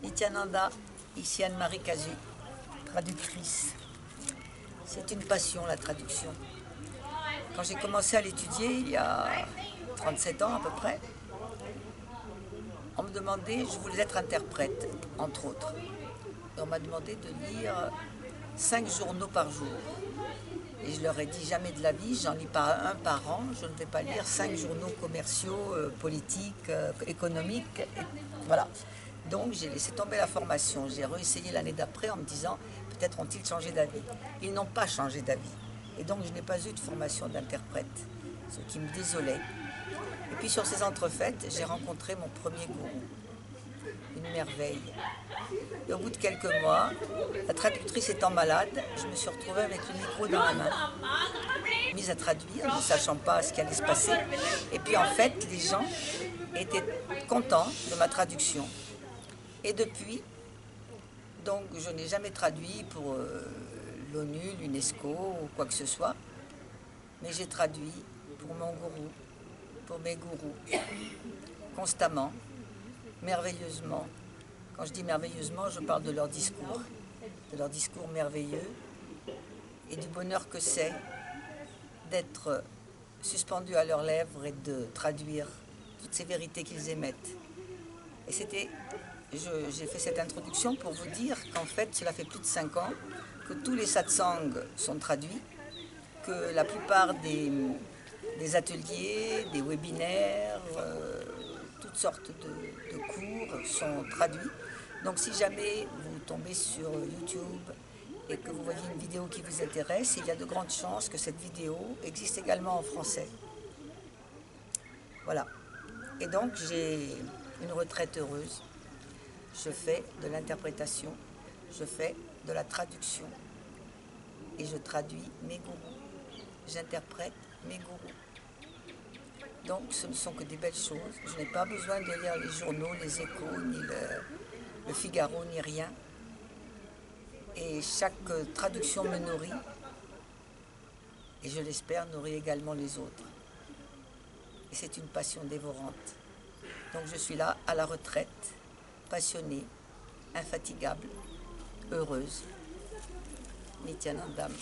Nityananda, ici Anne-Marie Cazu, traductrice. C'est une passion, la traduction. Quand j'ai commencé à l'étudier, il y a 37 ans à peu près, on me demandait, je voulais être interprète, entre autres. Et on m'a demandé de lire 5 journaux par jour. Et je leur ai dit, jamais de la vie, j'en lis pas un par an, je ne vais pas lire 5 journaux commerciaux, politiques, économiques, voilà. Donc j'ai laissé tomber la formation, j'ai réessayé l'année d'après en me disant, peut-être ont-ils changé d'avis. Ils n'ont pas changé d'avis. Et donc je n'ai pas eu de formation d'interprète, ce qui me désolait. Et puis sur ces entrefaites, j'ai rencontré mon premier gourou, une merveille. Et au bout de quelques mois, la traductrice étant malade, je me suis retrouvée avec le micro dans la main, mise à traduire, ne sachant pas ce qui allait se passer. Et puis en fait, les gens étaient contents de ma traduction. Et depuis, donc je n'ai jamais traduit pour l'ONU, l'UNESCO ou quoi que ce soit, mais j'ai traduit pour mon gourou, pour mes gourous, constamment, merveilleusement. Quand je dis merveilleusement, je parle de leur discours merveilleux et du bonheur que c'est d'être suspendu à leurs lèvres et de traduire toutes ces vérités qu'ils émettent. Et j'ai fait cette introduction pour vous dire qu'en fait, cela fait plus de 5 ans que tous les satsangs sont traduits, que la plupart des ateliers, des webinaires, toutes sortes de cours sont traduits. Donc si jamais vous tombez sur YouTube et que vous voyez une vidéo qui vous intéresse, il y a de grandes chances que cette vidéo existe également en français. Voilà. Et donc j'ai une retraite heureuse. Je fais de l'interprétation, je fais de la traduction et je traduis mes gourous. J'interprète mes gourous. Donc ce ne sont que des belles choses. Je n'ai pas besoin de lire les journaux, les Échos, ni le Figaro, ni rien. Et chaque traduction me nourrit. Et je l'espère nourrit également les autres. Et c'est une passion dévorante. Donc je suis là, à la retraite, passionnée, infatigable, heureuse. Nityanandam.